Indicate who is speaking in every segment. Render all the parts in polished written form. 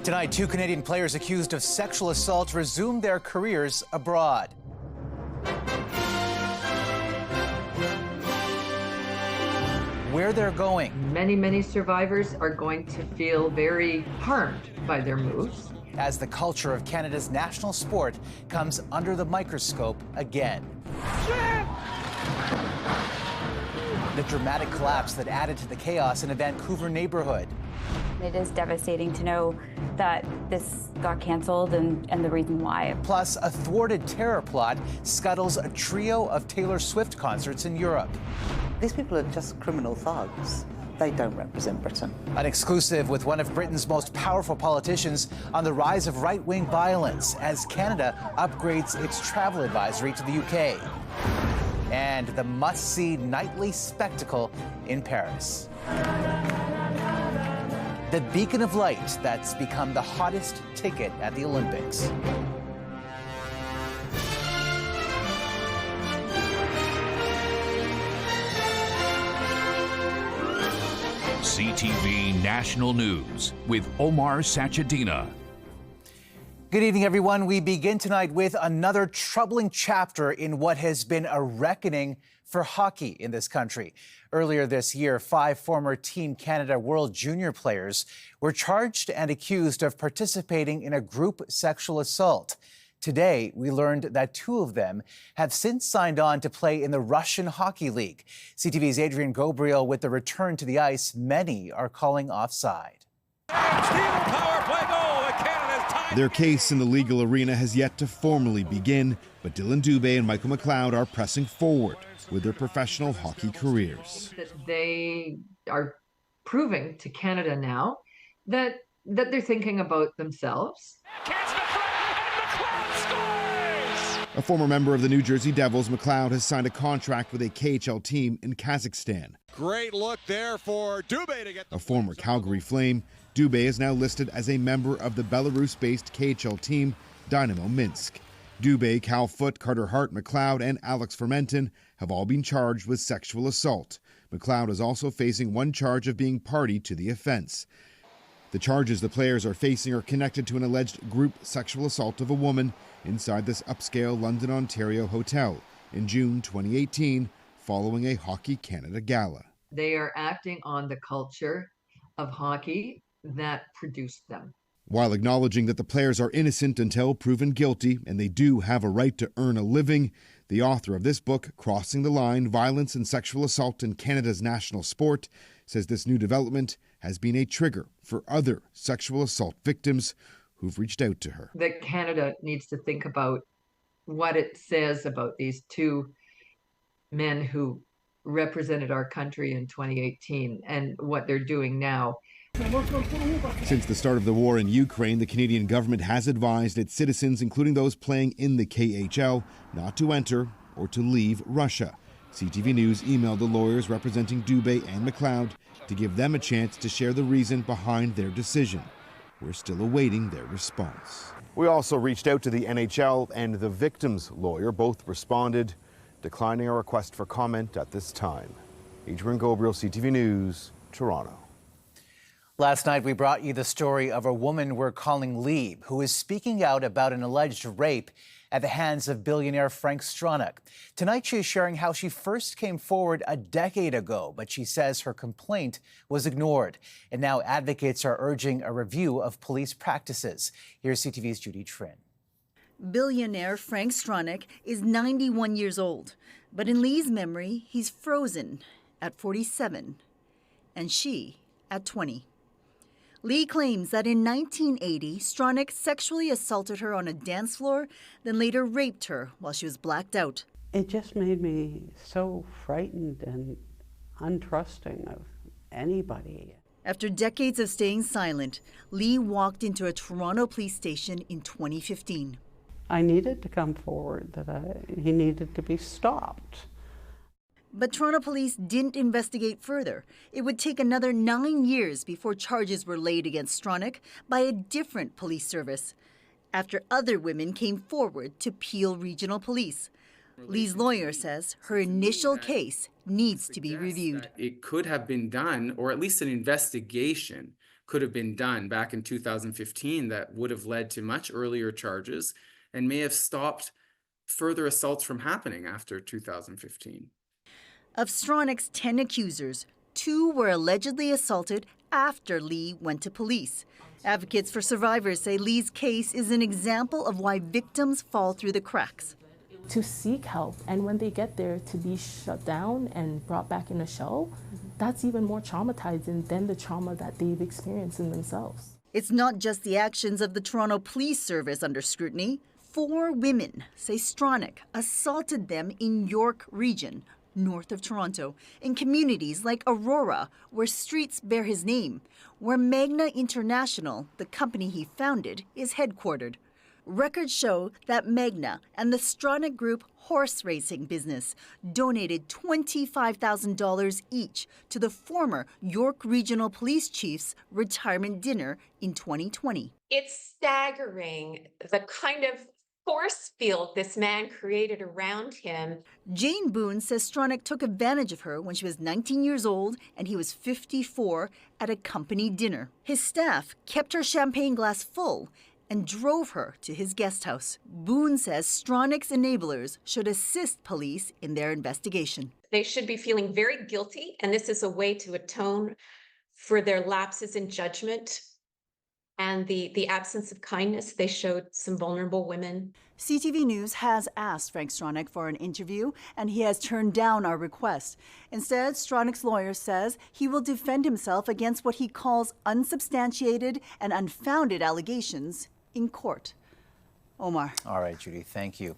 Speaker 1: Tonight, 2 Canadian players accused of sexual assault resumed their careers abroad. Where they're going.
Speaker 2: Many survivors are going to feel very harmed by their moves.
Speaker 1: As the culture of Canada's national sport comes under the microscope again. The dramatic collapse that added to the chaos in a Vancouver neighborhood.
Speaker 3: It is devastating to know that this got canceled and the reason why.
Speaker 1: Plus, a thwarted terror plot scuttles a trio of Taylor Swift concerts in Europe.
Speaker 4: These people are just criminal thugs. They don't represent Britain.
Speaker 1: An exclusive with one of Britain's most powerful politicians on the rise of right-wing violence as Canada upgrades its travel advisory to the UK. And the must-see nightly spectacle in Paris. The beacon of light that's become the hottest ticket at the Olympics.
Speaker 5: CTV National News with Omar Sachedina.
Speaker 1: Good evening, everyone. We begin tonight with another troubling chapter in what has been a reckoning for hockey in this country. Earlier this year, 5 former Team Canada World Junior players were charged and accused of participating in a group sexual assault. Today, we learned that 2 of them have since signed on to play in the Russian Hockey League. CTV's Adrian Gabriel with the return to the ice many are calling offside.
Speaker 6: Power play goal, and Canada's tied.
Speaker 7: Their case in the legal arena has yet to formally begin, but Dylan Dubé and Michael McLeod are pressing forward with their professional hockey careers.
Speaker 2: They are proving to Canada now that they're thinking about themselves.
Speaker 7: A former member of the New Jersey Devils, McLeod has signed a contract with a KHL team in Kazakhstan.
Speaker 6: Great look there for Dubé to get
Speaker 7: a former Calgary Flame. Dubé is now listed as a member of the Belarus-based KHL team, Dynamo Minsk. Dubé, Cal Foote, Carter Hart, McLeod, and Alex Fermenton have all been charged with sexual assault. McLeod is also facing 1 charge of being party to the offense. The charges the players are facing are connected to an alleged group sexual assault of a woman inside this upscale London, Ontario hotel in June 2018 following a Hockey Canada gala.
Speaker 2: They are acting on the culture of hockey that produced them.
Speaker 7: While acknowledging that the players are innocent until proven guilty and they do have a right to earn a living, the author of this book, Crossing the Line, Violence and Sexual Assault in Canada's National Sport, says this new development has been a trigger for other sexual assault victims who've reached out to her.
Speaker 2: That Canada needs to think about what it says about these 2 men who represented our country in 2018 and what they're doing now.
Speaker 7: Since the start of the war in Ukraine, the Canadian government has advised its citizens, including those playing in the KHL, not to enter or to leave Russia. CTV News emailed the lawyers representing Dubé and McLeod to give them a chance to share the reason behind their decision. We're still awaiting their response.
Speaker 8: We also reached out to the NHL and the victim's lawyer. Both responded, declining a request for comment at this time. Adrian Gabriel, CTV News, Toronto.
Speaker 1: Last night, we brought you the story of a woman we're calling Lieb, who is speaking out about an alleged rape at the hands of billionaire Frank Stronach. Tonight, she is sharing how she first came forward a decade ago, but she says her complaint was ignored. And now advocates are urging a review of police practices. Here's CTV's Judy Trin.
Speaker 9: Billionaire Frank Stronach is 91 years old, but in Lee's memory, he's frozen at 47, and she at 20. Lee claims that in 1980, Stronach sexually assaulted her on a dance floor, then later raped her while she was blacked out.
Speaker 10: It just made me so frightened and untrusting of anybody.
Speaker 9: After decades of staying silent, Lee walked into a Toronto police station in 2015.
Speaker 10: I needed to come forward, that he needed to be stopped.
Speaker 9: But Toronto police didn't investigate further. It would take another 9 years before charges were laid against Stronach by a different police service, after other women came forward to Peel Regional Police. Lee's lawyer says her initial case needs to be reviewed.
Speaker 11: It could have been done, or at least an investigation could have been done back in 2015 that would have led to much earlier charges and may have stopped further assaults from happening after 2015.
Speaker 9: Of Stronach's 10 accusers, 2 were allegedly assaulted after Lee went to police. Advocates for survivors say Lee's case is an example of why victims fall through the cracks.
Speaker 12: To seek help, and when they get there, to be shut down and brought back in a shell, that's even more traumatizing than the trauma that they've experienced in themselves.
Speaker 9: It's not just the actions of the Toronto Police Service under scrutiny. 4 women say Stronach assaulted them in York Region, north of Toronto, in communities like Aurora, where streets bear his name, where Magna International, the company he founded, is headquartered. Records show that Magna and the Stronach Group horse racing business donated $25,000 each to the former York Regional Police Chief's retirement dinner in 2020.
Speaker 13: It's staggering the kind of force field this man created around him.
Speaker 9: Jane Boone says Stronach took advantage of her when she was 19 years old and he was 54 at a company dinner. His staff kept her champagne glass full and drove her to his guest house. Boone says Stronach's enablers should assist police in their investigation.
Speaker 13: They should be feeling very guilty, and this is a way to atone for their lapses in judgment and the absence of kindness they showed some vulnerable women.
Speaker 9: CTV News has asked Frank Stronach for an interview, and he has turned down our request. Instead, Stronach's lawyer says he will defend himself against what he calls unsubstantiated and unfounded allegations in court. Omar.
Speaker 1: All right, Judy, thank you.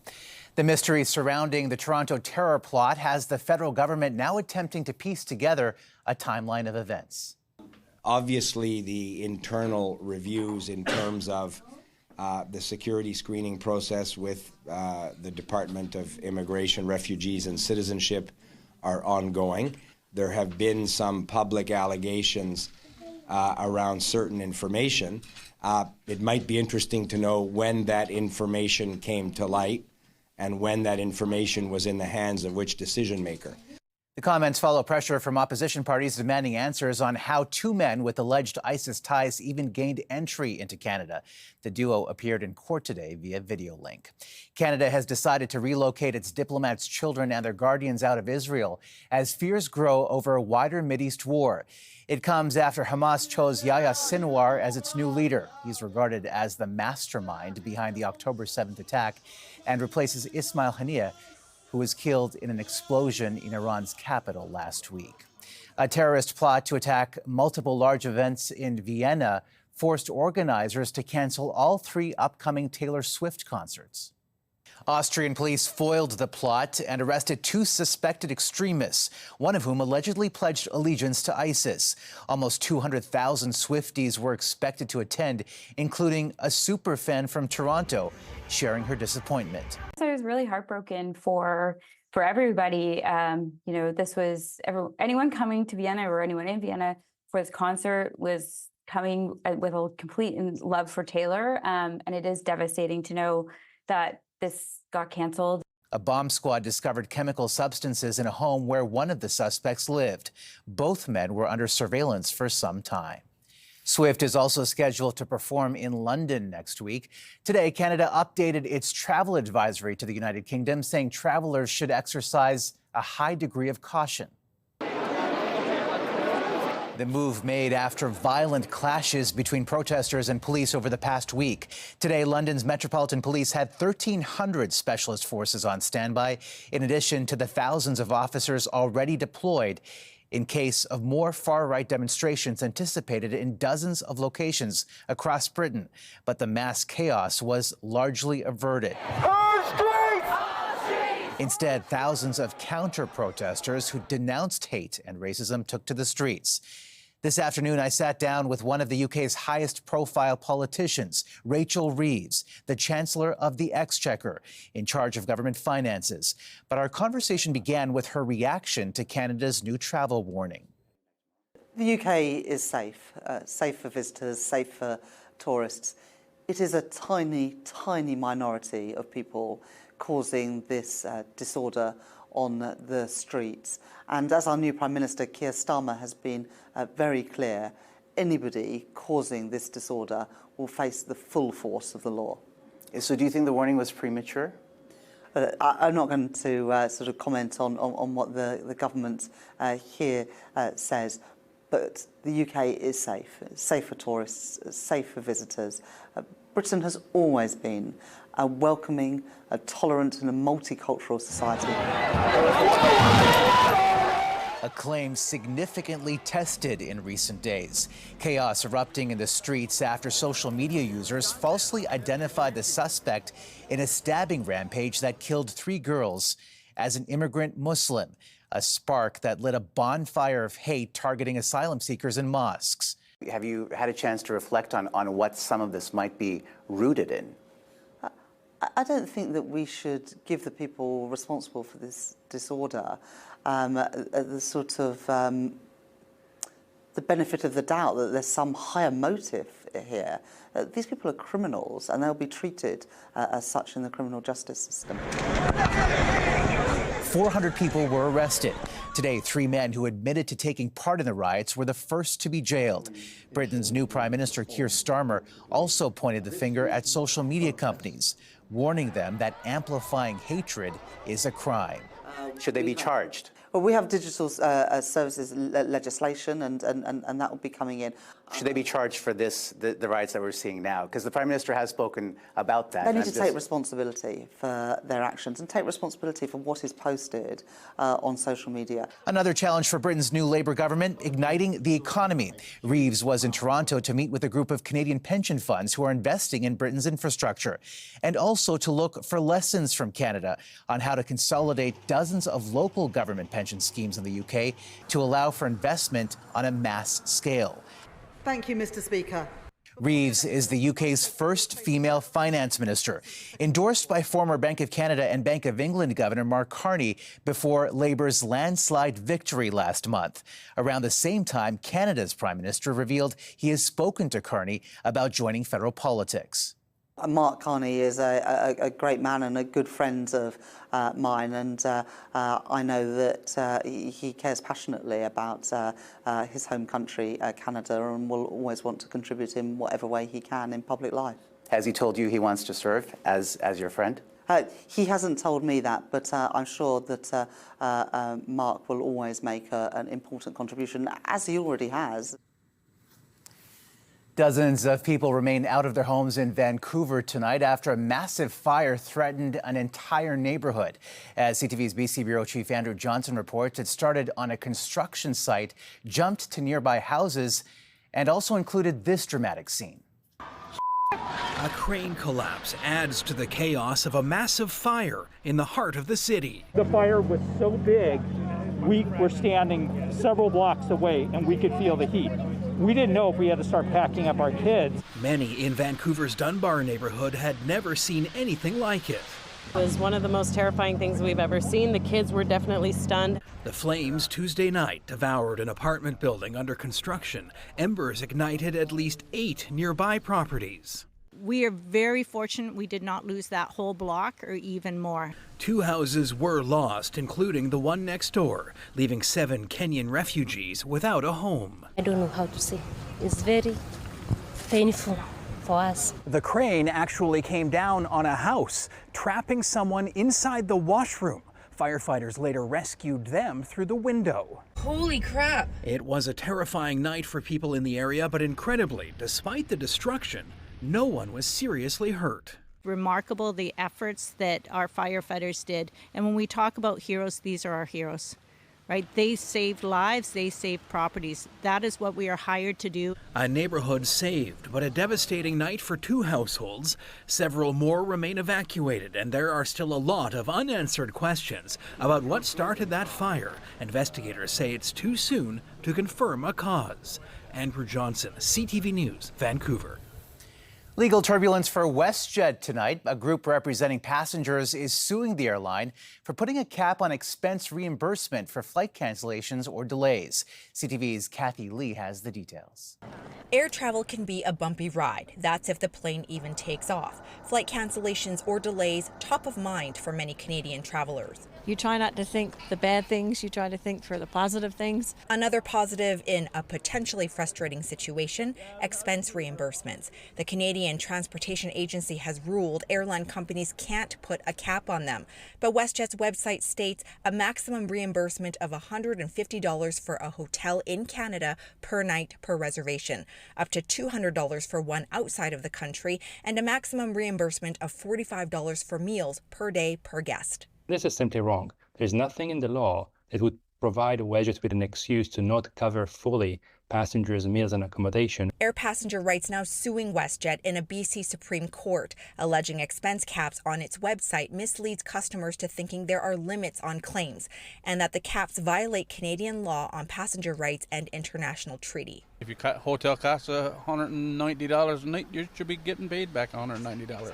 Speaker 1: The mystery surrounding the Toronto terror plot has the federal government now attempting to piece together a timeline of events.
Speaker 14: Obviously, the internal reviews in terms of the security screening process with the Department of Immigration, Refugees and Citizenship are ongoing. There have been some public allegations around certain information. It might be interesting to know when that information came to light and when that information was in the hands of which decision maker.
Speaker 1: The comments follow pressure from opposition parties demanding answers on how 2 men with alleged ISIS ties even gained entry into Canada. The duo appeared in court today via video link. Canada has decided to relocate its diplomats' children and their guardians out of Israel as fears grow over a wider Mideast war. It comes after Hamas chose Yahya Sinwar as its new leader. He's regarded as the mastermind behind the October 7th attack and replaces Ismail Haniyeh, who was killed in an explosion in Iran's capital last week. A terrorist plot to attack multiple large events in Vienna forced organizers to cancel all 3 upcoming Taylor Swift concerts. Austrian police foiled the plot and arrested 2 suspected extremists, one of whom allegedly pledged allegiance to ISIS. Almost 200,000 Swifties were expected to attend, including a superfan from Toronto, sharing her disappointment.
Speaker 3: I was really heartbroken for everybody. This was anyone coming to Vienna or anyone in Vienna for this concert was coming with a complete love for Taylor. And it is devastating to know that this got canceled.
Speaker 1: A bomb squad discovered chemical substances in a home where one of the suspects lived. Both men were under surveillance for some time. Swift is also scheduled to perform in London next week. Today, Canada updated its travel advisory to the United Kingdom, saying travelers should exercise a high degree of caution. The move made after violent clashes between protesters and police over the past week. Today, London's Metropolitan Police had 1,300 specialist forces on standby, in addition to the thousands of officers already deployed in case of more far-right demonstrations anticipated in dozens of locations across Britain. But the mass chaos was largely averted. Instead, thousands of counter-protesters who denounced hate and racism took to the streets. This afternoon, I sat down with one of the UK's highest-profile politicians, Rachel Reeves, the Chancellor of the Exchequer, in charge of government finances. But our conversation began with her reaction to Canada's new travel warning.
Speaker 4: The UK is safe, safe for visitors, safe for tourists. It is a tiny, tiny minority of people causing this disorder on the streets. And as our new Prime Minister, Keir Starmer, has been very clear, anybody causing this disorder will face the full force of the law.
Speaker 1: So do you think the warning was premature?
Speaker 4: I'm not going to sort of comment on what the government here says, but the UK is safe. It's safe for tourists, safe for visitors. Britain has always been a welcoming, a tolerant and a multicultural society.
Speaker 1: A claim significantly tested in recent days. Chaos erupting in the streets after social media users falsely identified the suspect in a stabbing rampage that killed 3 girls as an immigrant Muslim, a spark that lit a bonfire of hate targeting asylum seekers in mosques. Have you had a chance to reflect on what some of this might be rooted in?
Speaker 4: I don't think that we should give the people responsible for this disorder the sort of the benefit of the doubt that there's some higher motive here. These people are criminals and they'll be treated as such in the criminal justice system.
Speaker 1: 400 people were arrested. Today, 3 men who admitted to taking part in the riots were the first to be jailed. Britain's new Prime Minister, Keir Starmer, also pointed the finger at social media companies, warning them that amplifying hatred is a crime. Should they be charged?
Speaker 4: Well, we have digital services legislation, and that will be coming in.
Speaker 1: Should they be charged for this, the riots that we're seeing now? Because the Prime Minister has spoken about that.
Speaker 4: They need to take responsibility for their actions and take responsibility for what is posted on social media.
Speaker 1: Another challenge for Britain's new Labour government, igniting the economy. Reeves was in Toronto to meet with a group of Canadian pension funds who are investing in Britain's infrastructure, and also to look for lessons from Canada on how to consolidate dozens of local government pension schemes in the UK to allow for investment on a mass scale.
Speaker 9: Thank you, Mr. Speaker.
Speaker 1: Reeves is the UK's first female finance minister, endorsed by former Bank of Canada and Bank of England Governor Mark Carney before Labour's landslide victory last month. Around the same time, Canada's Prime Minister revealed he has spoken to Carney about joining federal politics.
Speaker 4: Mark Carney is a great man and a good friend of mine, and I know that he cares passionately about his home country, Canada, and will always want to contribute in whatever way he can in public life.
Speaker 1: Has he told you he wants to serve as your friend?
Speaker 4: He hasn't told me that, but I'm sure that Mark will always make an important contribution, as he already has.
Speaker 1: Dozens of people remain out of their homes in Vancouver tonight after a massive fire threatened an entire neighborhood. As CTV's BC Bureau Chief Andrew Johnson reports, it started on a construction site, jumped to nearby houses, and also included this dramatic scene.
Speaker 15: A crane collapse adds to the chaos of a massive fire in the heart of the city.
Speaker 16: The fire was so big, we were standing several blocks away and we could feel the heat. We didn't know if we had to start packing up our kids.
Speaker 15: Many in Vancouver's Dunbar neighborhood had never seen anything like it.
Speaker 17: It was one of the most terrifying things we've ever seen. The kids were definitely stunned.
Speaker 15: The flames Tuesday night devoured an apartment building under construction. Embers ignited at least 8 nearby properties.
Speaker 18: We are very fortunate we did not lose that whole block or even more.
Speaker 15: 2 houses were lost, including the one next door, leaving 7 Kenyan refugees without a home.
Speaker 19: I don't know how to say. It's very painful for us.
Speaker 15: The crane actually came down on a house, trapping someone inside the washroom. Firefighters later rescued them through the window.
Speaker 19: Holy crap!
Speaker 15: It was a terrifying night for people in the area, but incredibly, despite the destruction, no one was seriously hurt.
Speaker 18: Remarkable the efforts that our firefighters did. And when we talk about heroes, these are our heroes, right? They saved lives, they saved properties. That is what we are hired to do.
Speaker 15: A neighborhood saved, but a devastating night for 2 households. Several more remain evacuated, and there are still a lot of unanswered questions about what started that fire. Investigators say it's too soon to confirm a cause. Andrew Johnson, CTV News, Vancouver.
Speaker 1: Legal turbulence for WestJet tonight. A group representing passengers is suing the airline for putting a cap on expense reimbursement for flight cancellations or delays. CTV's Kathy Lee has the details.
Speaker 20: Air travel can be a bumpy ride. That's if the plane even takes off. Flight cancellations or delays top of mind for many Canadian travelers.
Speaker 21: You try not to think the bad things, you try to think for the positive things.
Speaker 20: Another positive in a potentially frustrating situation, expense reimbursements. The Canadian Transportation Agency has ruled airline companies can't put a cap on them. But WestJet's website states a maximum reimbursement of $150 for a hotel in Canada per night per reservation, up to $200 for one outside of the country, and a maximum reimbursement of $45 for meals per day per guest.
Speaker 22: This is simply wrong. There's nothing in the law that would provide WestJet with an excuse to not cover fully passengers' meals and accommodation.
Speaker 20: Air passenger rights now suing WestJet in a BC Supreme Court, alleging expense caps on its website misleads customers to thinking there are limits on claims, and that the caps violate Canadian law on passenger rights and international treaty.
Speaker 23: If your hotel costs $190 a night, you should be getting paid back $190.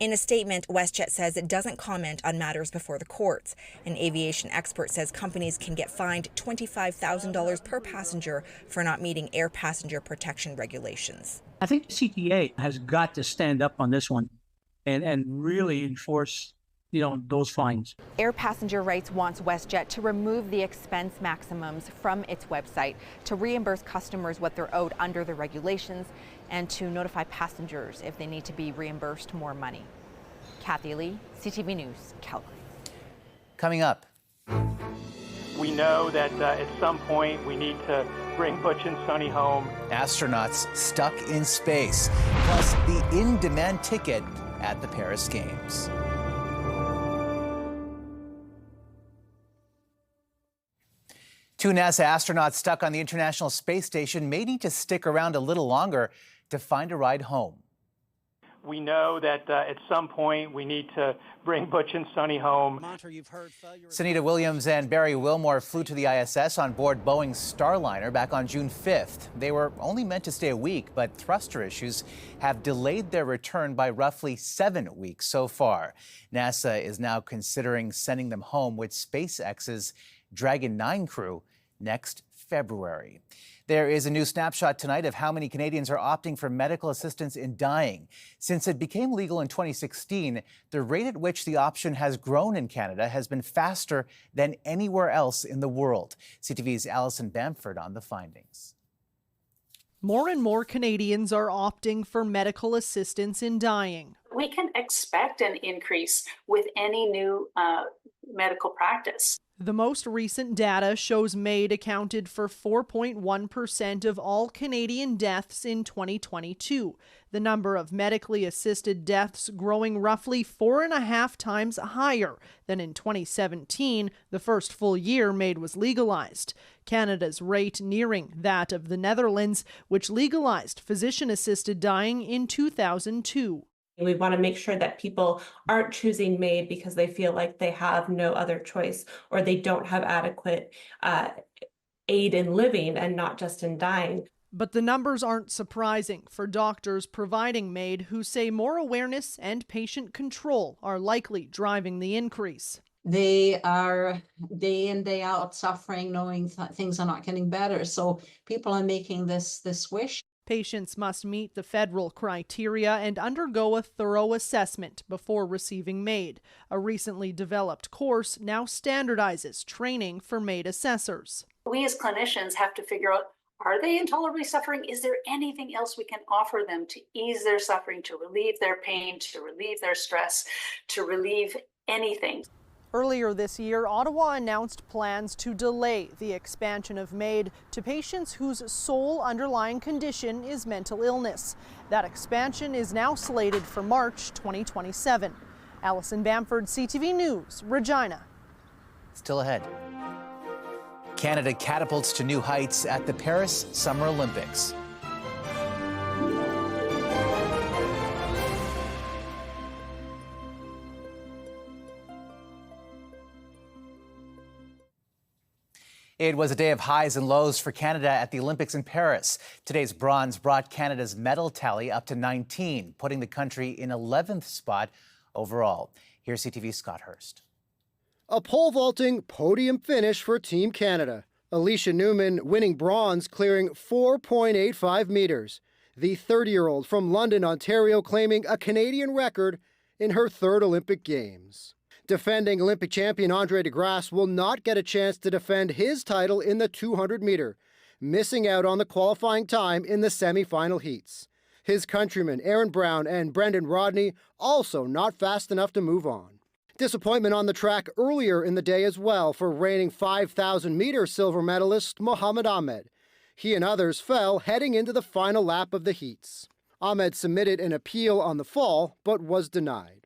Speaker 20: In a statement, WestJet says it doesn't comment on matters before the courts. An aviation expert says companies can get fined $25,000 per passenger for not meeting air passenger protection regulations.
Speaker 24: I think the CTA has got to stand up on this one and really enforce those fines.
Speaker 20: Air Passenger Rights wants WestJet to remove the expense maximums from its website, to reimburse customers what they're owed under the regulations, and to notify passengers if they need to be reimbursed more money. Kathy Lee, CTV News, Calgary.
Speaker 1: Coming up.
Speaker 16: We know that at some point we need to bring Butch and Sonny home.
Speaker 1: Astronauts stuck in space, plus the in-demand ticket at the Paris Games. Two NASA astronauts stuck on the International Space Station may need to stick around a little longer to find a ride home.
Speaker 16: We know that at some point we need to bring Butch and Sonny home.
Speaker 1: Sunita Williams and Barry Wilmore flew to the ISS on board Boeing's Starliner back on June 5th. They were only meant to stay a week, but thruster issues have delayed their return by roughly 7 weeks so far. NASA is now considering sending them home with SpaceX's Dragon 9 crew next February. There is a new snapshot tonight of how many Canadians are opting for medical assistance in dying. Since it became legal in 2016, the rate at which the option has grown in Canada has been faster than anywhere else in the world. CTV's Alison Bamford on the findings.
Speaker 25: More and more Canadians are opting for medical assistance in dying.
Speaker 26: We can expect an increase with any new medical practice.
Speaker 25: The most recent data shows MAID accounted for 4.1% of all Canadian deaths in 2022. The number of medically assisted deaths growing roughly 4.5 times higher than in 2017, the first full year MAID was legalized. Canada's rate nearing that of the Netherlands, which legalized physician-assisted dying in 2002.
Speaker 27: We want to make sure that people aren't choosing MAID because they feel like they have no other choice or they don't have adequate aid in living and not just in dying.
Speaker 25: But the numbers aren't surprising for doctors providing MAID, who say more awareness and patient control are likely driving the increase.
Speaker 28: They are day in, day out suffering, knowing things are not getting better. So people are making this switch.
Speaker 25: Patients must meet the federal criteria and undergo a thorough assessment before receiving MAID. A recently developed course now standardizes training for MAID assessors.
Speaker 26: We as clinicians have to figure out, are they intolerably suffering? Is there anything else we can offer them to ease their suffering, to relieve their pain, to relieve their stress, to relieve anything?
Speaker 25: Earlier this year, Ottawa announced plans to delay the expansion of MAID to patients whose sole underlying condition is mental illness. That expansion is now slated for March 2027. Alison Bamford, CTV News, Regina.
Speaker 1: Still ahead. Canada catapults to new heights at the Paris Summer Olympics. It was a day of highs and lows for Canada at the Olympics in Paris. Today's bronze brought Canada's medal tally up to 19, putting the country in 11th spot overall. Here's CTV's Scott Hurst.
Speaker 2: A pole vaulting podium finish for Team Canada. Alicia Newman winning bronze, clearing 4.85 meters. The 30-year-old from London, Ontario, claiming a Canadian record in her third Olympic Games. Defending Olympic champion Andre De Grasse will not get a chance to defend his title in the 200-meter, missing out on the qualifying time in the semi-final heats. His countrymen Aaron Brown and Brendan Rodney also not fast enough to move on. Disappointment on the track earlier in the day as well for reigning 5,000-meter silver medalist Mohamed Ahmed. He and others fell heading into the final lap of the heats. Ahmed submitted an appeal on the fall, but was denied.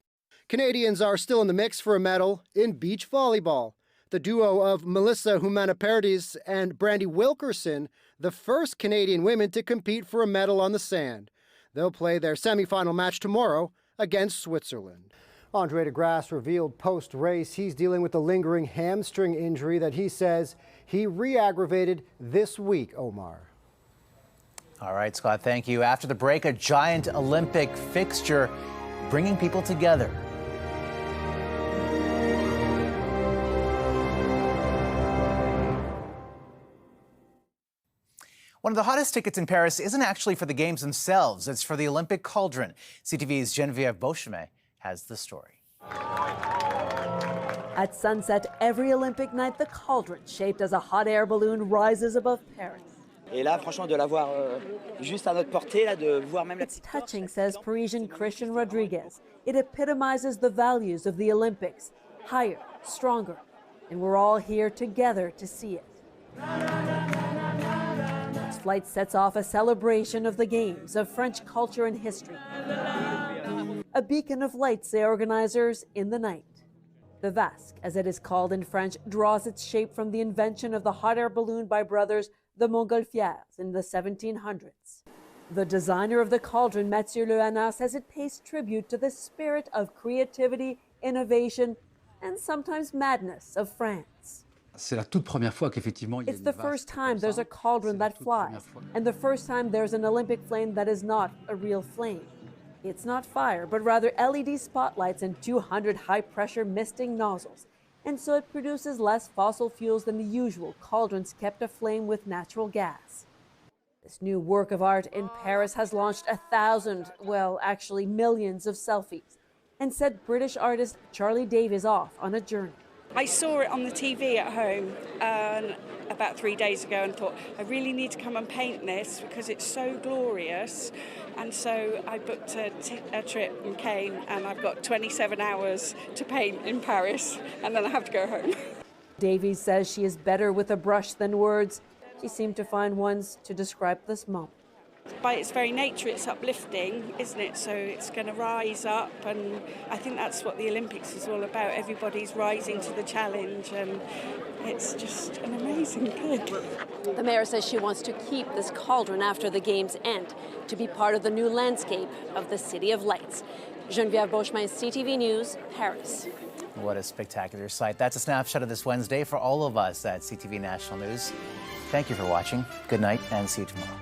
Speaker 2: Canadians are still in the mix for a medal in beach volleyball. The duo of Melissa Humaniperdes and Brandy Wilkerson, the first Canadian women to compete for a medal on the sand. They'll play their semifinal match tomorrow against Switzerland. Andre De Grasse revealed post-race he's dealing with a lingering hamstring injury that he says he re-aggravated this week, Omar.
Speaker 1: All right, Scott, thank you. After the break, a giant Olympic fixture bringing people together. One of the hottest tickets in Paris isn't actually for the games themselves. It's for the Olympic cauldron. CTV's Geneviève Beauchemin has the story.
Speaker 5: At sunset every Olympic night, the cauldron, shaped as a hot air balloon, rises above Paris.
Speaker 6: Et là, franchement, de l'avoir juste à notre portée, là, de voir même la
Speaker 5: It's touching, says Parisian Christian Rodriguez. It epitomizes the values of the Olympics: higher, stronger, and we're all here together to see it. This flight sets off a celebration of the Games, of French culture and history. A beacon of light, say organizers, in the night. The Vasque, as it is called in French, draws its shape from the invention of the hot air balloon by brothers the Montgolfiers in the 1700s. The designer of the cauldron, Mathieu Lehanard, says it pays tribute to the spirit of creativity, innovation, and sometimes madness of France.
Speaker 7: C'est la toute première fois qu'effectivement il y a
Speaker 5: It's the first time there's a cauldron that flies, and the first time there's an Olympic flame that is not a real flame. It's not fire, but rather LED spotlights and 200 high-pressure misting nozzles, and so it produces less fossil fuels than the usual cauldrons kept aflame with natural gas. This new work of art in Paris has launched 1,000, well, actually millions of selfies, and set British artist Charlie Davies off on a journey.
Speaker 8: I saw it on the TV at home about 3 days ago and thought, I really need to come and paint this because it's so glorious. And so I booked a trip and came, and I've got 27 hours to paint in Paris, and then I have to go home.
Speaker 5: Davies says she is better with a brush than words. She seemed to find ones to describe this moment.
Speaker 8: By its very nature, it's uplifting, isn't it? So it's going to rise up, and I think that's what the Olympics is all about. Everybody's rising to the challenge, and it's just an amazing thing.
Speaker 5: The mayor says she wants to keep this cauldron after the games end, to be part of the new landscape of the City of Lights. Geneviève Beauchemin, CTV News, Paris.
Speaker 1: What a spectacular sight. That's a snapshot of this Wednesday for all of us at CTV National News. Thank you for watching. Good night, and see you tomorrow.